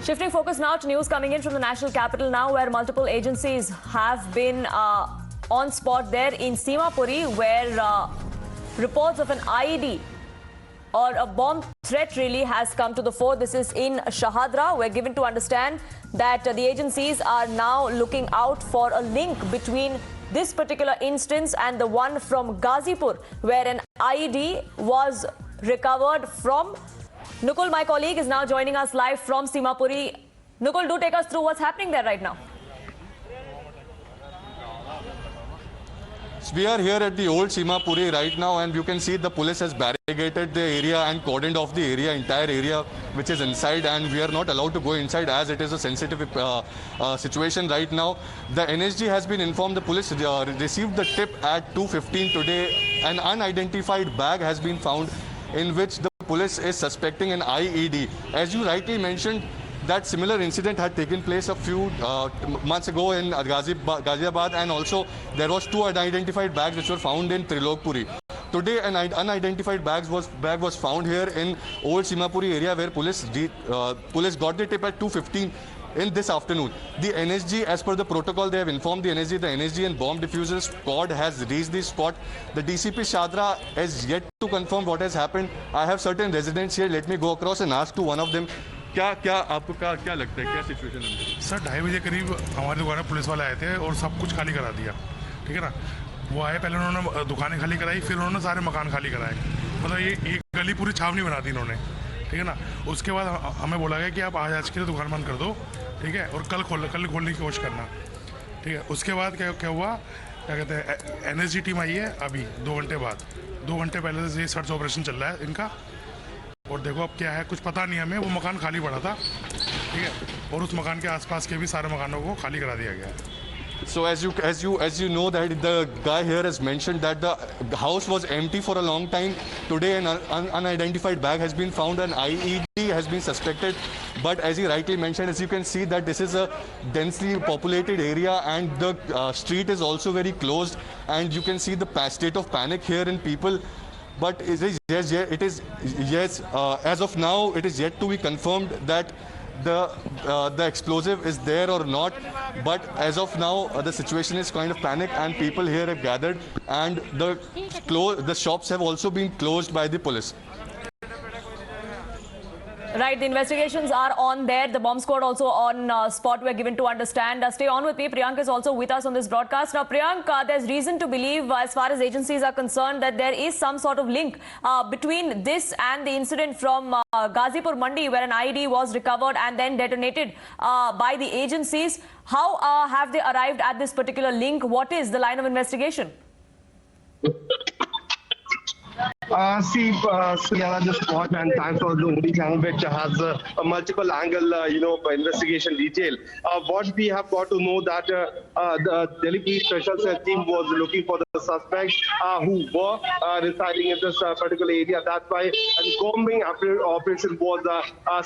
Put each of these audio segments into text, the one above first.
Shifting focus now to news coming in from the national capital now, where multiple agencies have been on spot there in Seemapuri, where reports of an IED or a bomb threat really has come to the fore. This is in Shahdara. We're given to understand that the agencies are now looking out for a link between this particular instance and the one from Ghazipur, where an IED was recovered from. Nukul, my colleague, is now joining us live from Seemapuri. Nukul, do take us through what's happening there right now. We are here at the old Seemapuri right now, and you can see the police has barricaded the area and cordoned off the area, entire area which is inside, and we are not allowed to go inside as it is a sensitive situation right now. The NSG has been informed. The police received the tip at 2:15 today. An unidentified bag has been found in which the police is suspecting an IED. As you rightly mentioned, that similar incident had taken place a few months ago in Ghaziabad, and also there was two unidentified bags which were found in Trilokpuri. Today, an unidentified bag was found here in Old Seemapuri area, where police got the tip at 2:15 in this afternoon. The NSG, as per the protocol, they have informed the NSG and bomb diffuser squad has reached the spot. The DCP Shahdara has yet to confirm what has happened. I have certain residents here. Let me go across and ask to one of them. क्या आपको क्या लगता है, क्या situation है? Sir 2:30 बजे करीब हमारी दुकान में पुलिस वाले आए थे और सब कुछ खाली करा दिया, ठीक है ना। वो आए, पहले उन्होंने दुकानें खाली कराई, फिर उन्होंने सारे मकान खाली कराए। मतलब ये गली पूरी छावनी बना दी इन्होंने, ठीक है ना। उसके बाद हमें बोला गया कि आप आज के लिए दुकान बंद कर दो, ठीक है, और कल खोलने की कोशिश करना, ठीक है। उसके बाद क्या हुआ, क्या कहते हैं, NSG टीम आई है अभी 2 घंटे बाद। 2 घंटे पहले से ये सर्च ऑपरेशन चल रहा है इनका, और देखो अब क्या है कुछ पता नहीं हमें। वो मकान खाली पड़ा था, ठीक है, और उस मकान के आसपास के भी सारे मकानों को खाली करा दिया गया है। So as you know that the guy here has mentioned that the house was empty for a long time. Today an unidentified bag has been found, an IED has been suspected, but as he rightly mentioned, as you can see that this is a densely populated area, and the street is also very closed, and you can see the state of panic here in people. But as of now, it is yet to be confirmed that the explosive is there or not. But as of now, the situation is kind of panic, and people here have gathered, and the shops have also been closed by the police. Right, the investigations are on there. The bomb squad also on spot, we're given to understand. Stay on with me. Priyank is also with us on this broadcast. Now, Priyank, there's reason to believe, as far as agencies are concerned, that there is some sort of link between this and the incident from Ghazipur Mandi, where an IED was recovered and then detonated by the agencies. How have they arrived at this particular link? What is the line of investigation? The spot, and thanks for the only channel which has a multiple angle, investigation detail. What we have got to know that the Delhi Police Special Cell team was looking for the suspects who were residing in this particular area. That's why a combing operation was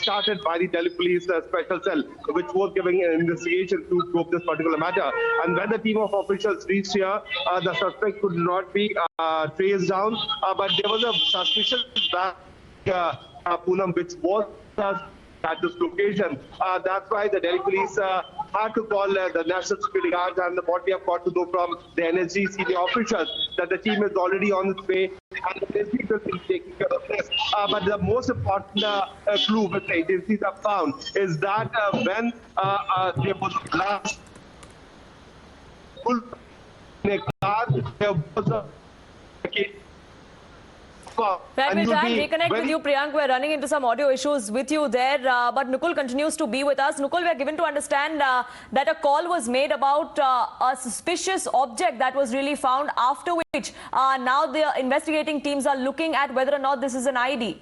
started by the Delhi Police Special Cell, which was giving an investigation to probe this particular matter. And when the team of officials reached here, the suspect could not be traced down, but there was a suspicious bag, Poonam, which was at this location. That's why the Delhi police had to call the National Security Guard, and what we have got to know from the NSG senior officials that the team is already on its way, and the NSG will be taking care of this. But the most important clue which the agencies have found is that when there was a blast in a car, there was a Right, we'll try and reconnect with you, Priyank. We're running into some audio issues with you there, but Nukul continues to be with us. Nukul, we're given to understand that a call was made about a suspicious object that was really found, after which now the investigating teams are looking at whether or not this is an IED.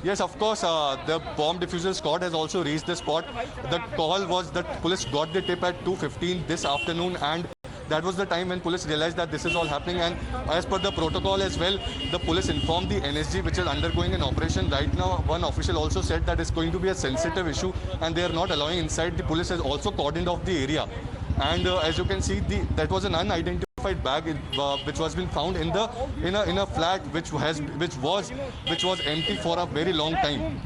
Yes, of course, the bomb diffuser squad has also reached the spot. The call was that police got the tip at 2:15 this afternoon, and that was the time when police realized that this is all happening. And as per the protocol as well, the police informed the NSG, which is undergoing an operation right now. One official also said that it's going to be a sensitive issue and they are not allowing inside. The police has also cordoned off the area. And as you can see, that was an unidentified unidentified bag which was been found in a flat which was empty for a very long time.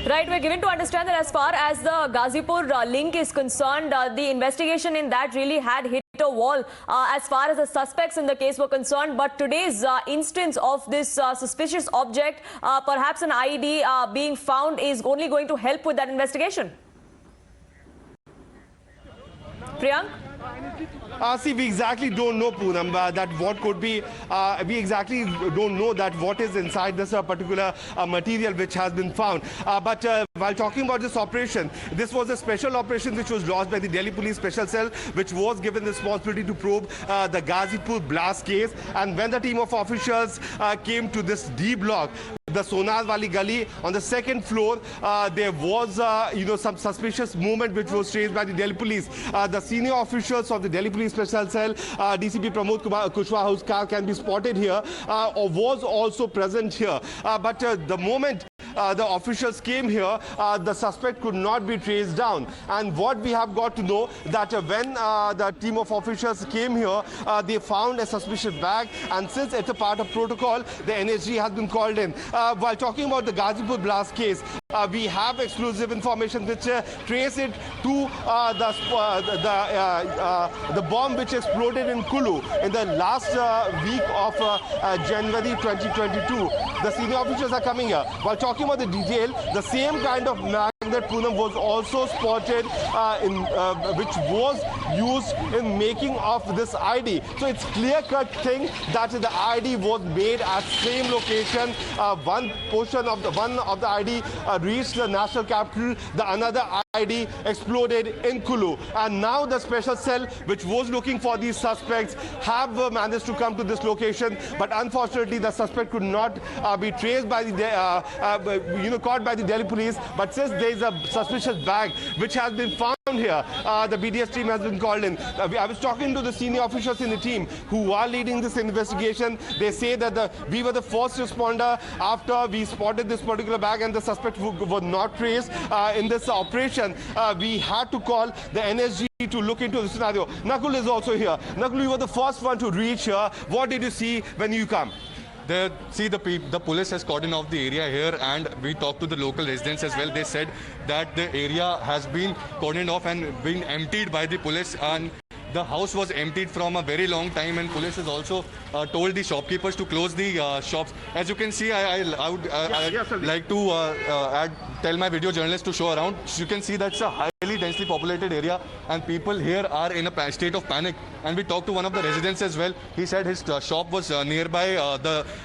Right, we're given to understand that as far as the Ghazipur link is concerned, the investigation in that really had hit a wall as far as the suspects in the case were concerned. But today's instance of this suspicious object, perhaps an IED being found, is only going to help with that investigation. Priyank? See, we exactly don't know, Poonam, that what could be, we exactly don't know that what is inside this particular material which has been found. But while talking about this operation, this was a special operation which was launched by the Delhi Police Special Cell, which was given the responsibility to probe the Ghazipur blast case. And when the team of officials came to this D block, the Sonar Wali Gali, on the second floor, there was, some suspicious movement which was traced by the Delhi Police. The senior officials of the Delhi Police Special Cell, DCP Pramod Kushwaha, whose car can be spotted here, was also present here. But the moment the officials came here, the suspect could not be traced down. And what we have got to know that when the team of officials came here, they found a suspicious bag, and since it's a part of protocol, the NSG has been called in. While talking about the Ghazipur blast case, we have exclusive information which trace it to the bomb which exploded in Kulu in the last week of January 2022. The senior officials are coming here. While talking about the detail, the same kind of magnet, Poonam, was also spotted which was used in making of this ID. So it's clear-cut thing that the ID was made at same location. One portion of the ID reached the national capital, the another ID exploded in Kulu. And now the special cell which was looking for these suspects have managed to come to this location, but unfortunately the suspect could not be traced by the caught by the Delhi police. But since there is a suspicious bag which has been found here, the BDS team has been called in. I was talking to the senior officials in the team who are leading this investigation. They say that we were the first responder after we spotted this particular bag and the suspect was not traced in this operation. We had to call the NSG to look into the scenario. Nakul is also here. Nakul, you were the first one to reach here. What did you see when you come? The police has cordoned off the area here, and we talked to the local residents as well. They said that the area has been cordoned off and been emptied by the police, and the house was emptied from a very long time, and police has also told the shopkeepers to close the shops. As you can see, I would like to tell my video journalist to show around. You can see that's a highly densely populated area, and people here are in a state of panic. And we talked to one of the residents as well. He said his shop was nearby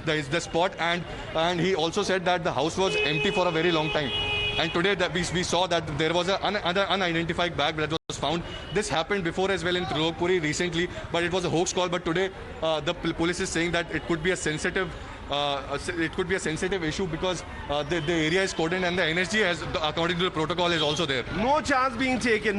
the spot, and he also said that the house was empty for a very long time. And today that we saw that there was another unidentified bag that was found. This happened before as well in Ghazipur recently, but it was a hoax call. But today the police is saying that it could be a sensitive issue because the area is cordoned and the NSG, has, according to the protocol, is also there. No chance being taken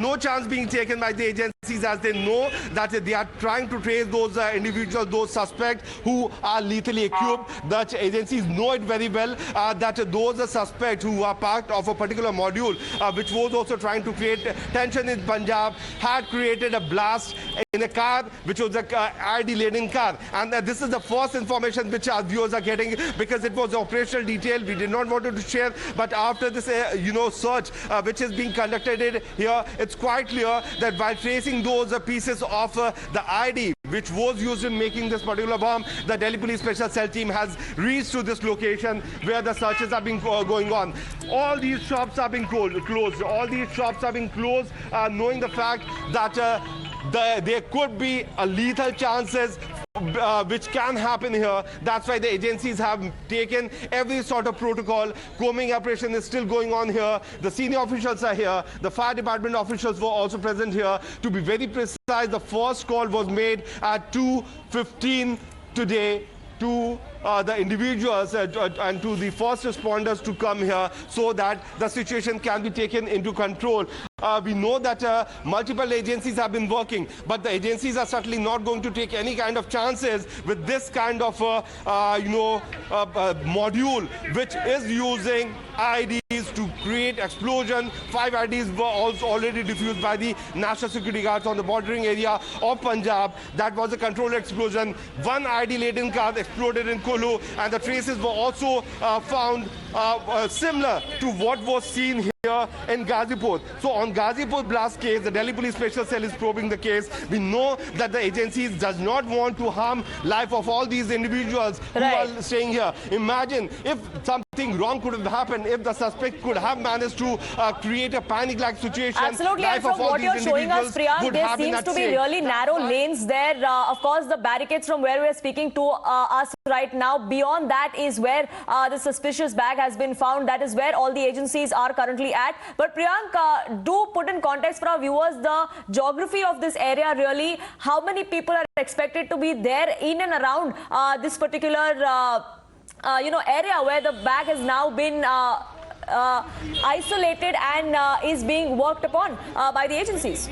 by the agencies, as they know that they are trying to trace those individuals, those suspects who are lethally equipped. The agencies know it very well that those suspects who are part of a particular module which was also trying to create tension in Punjab had created a blast in a car which was a ID-laden car. And this is the first information which our viewers are getting, because it was operational detail. We did not want to share, but after this search which is being conducted here, it's quite clear that while tracing those pieces of the ID which was used in making this particular bomb, the Delhi Police Special Cell team has reached to this location where the searches are being going on. All these shops are being closed. All these shops are being closed, knowing the fact that there could be lethal chances which can happen here. That's why the agencies have taken every sort of protocol. Combing operation is still going on here. The senior officials are here. The fire department officials were also present here. To be very precise, the first call was made at 2:15 today to the individuals and to the first responders to come here so that the situation can be taken into control. We know that multiple agencies have been working, but the agencies are certainly not going to take any kind of chances with this kind of module which is using IDs IDs to create explosion. 5 IDs were also already defused by the national security guards on the bordering area of Punjab. That was a controlled explosion. 1 ID-laden car exploded in Kulu, and the traces were also found similar to what was seen here in Ghazipur. So on Ghazipur blast case, the Delhi Police Special Cell is probing the case. We know that the agencies does not want to harm life of all these individuals who are staying here. Imagine if something wrong could have happened, if the suspect could have managed to create a panic-like situation. Absolutely, and from what you're showing us, Priyank, there seems to be really narrow lanes there. Of course, the barricades from where we're speaking to us right now, beyond that is where the suspicious bag has been found. That is where all the agencies are currently at. But Priyank, do put in context for our viewers the geography of this area really. How many people are expected to be there in and around this particular area where the bag has now been isolated and is being worked upon by the agencies?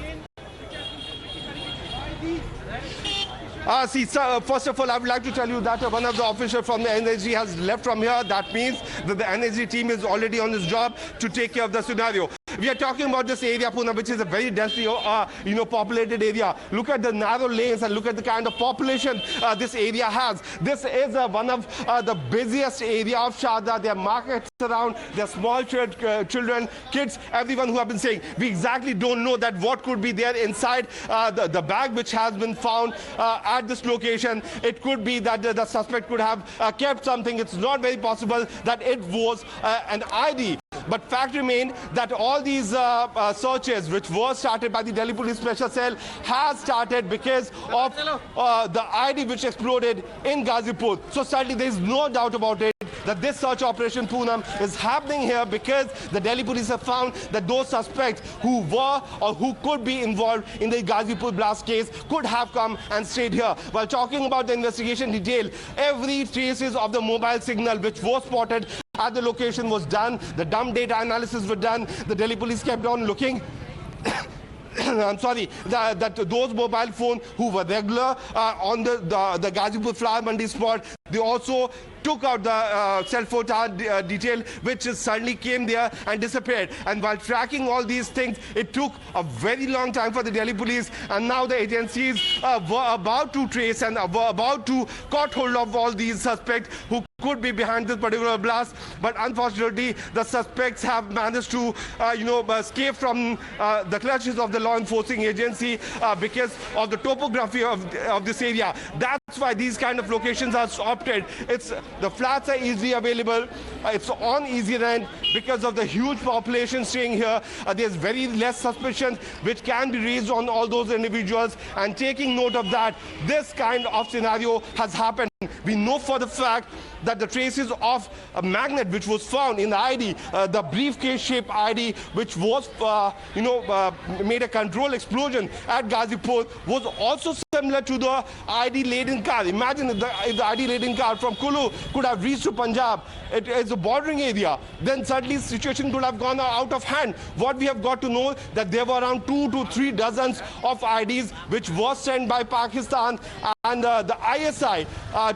First of all, I would like to tell you that one of the officials from the NSG has left from here. That means that the NSG team is already on its job to take care of the scenario. We are talking about this area, Pune, which is a very densely populated area. Look at the narrow lanes and look at the kind of population this area has. This is one of the busiest area of Shahdara. There are markets around, there are small children, kids, everyone who have been saying. We exactly don't know that what could be there inside the bag which has been found at this location. It could be that the suspect could have kept something. It's not very possible that it was an ID. But fact remained that all these searches, which were started by the Delhi Police Special Cell, has started because of the ID which exploded in Ghazipur. So certainly there is no doubt about it that this search operation, Poonam, is happening here because the Delhi police have found that those suspects who were or who could be involved in the Ghazipur blast case could have come and stayed here. While talking about the investigation detail, every traces of the mobile signal which was spotted at the location was done. The dump data analysis were done. The Delhi police kept on looking. I'm sorry, that those mobile phones who were regular on the Ghazipur flower mandi spot, they also took out the cell phone tower detail, which suddenly came there and disappeared. And while tracking all these things, it took a very long time for the Delhi police, and now the agencies were about to trace and were about to caught hold of all these suspects who could be behind this particular blast. But unfortunately, the suspects have managed to escape from the clutches of the law enforcing agency because of the topography of this area. That's why these kind of locations are opted. The flats are easily available. It's on easy rent because of the huge population staying here. There's very less suspicion which can be raised on all those individuals. And taking note of that, this kind of scenario has happened. We know for the fact that the traces of a magnet which was found in the ID, the briefcase-shaped ID, which was, made a controlled explosion at Ghazipur, was also similar to the ID-laden car. Imagine if the ID-laden car from Kulu could have reached to Punjab. It is a bordering area. Then suddenly the situation could have gone out of hand. What we have got to know that there were around 2 to 3 dozens of IDs which was sent by Pakistan and the ISI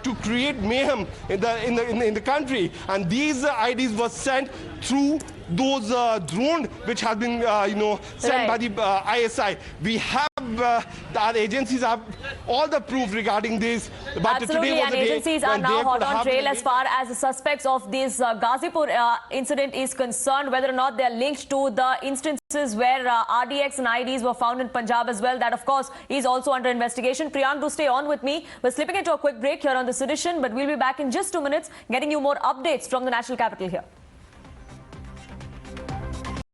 to create mayhem in the country, and these IDs were sent through those drones which have been sent by the ISI. We have our agencies have all the proof regarding this. But absolutely, today was and agencies are now hot on trail as far as the suspects of this Ghazipur incident is concerned, whether or not they are linked to the instances where RDX and IDs were found in Punjab as well. That, of course, is also under investigation. Priyank, do stay on with me. We're slipping into a quick break here on this edition, but we'll be back in just 2 minutes getting you more updates from the national capital here.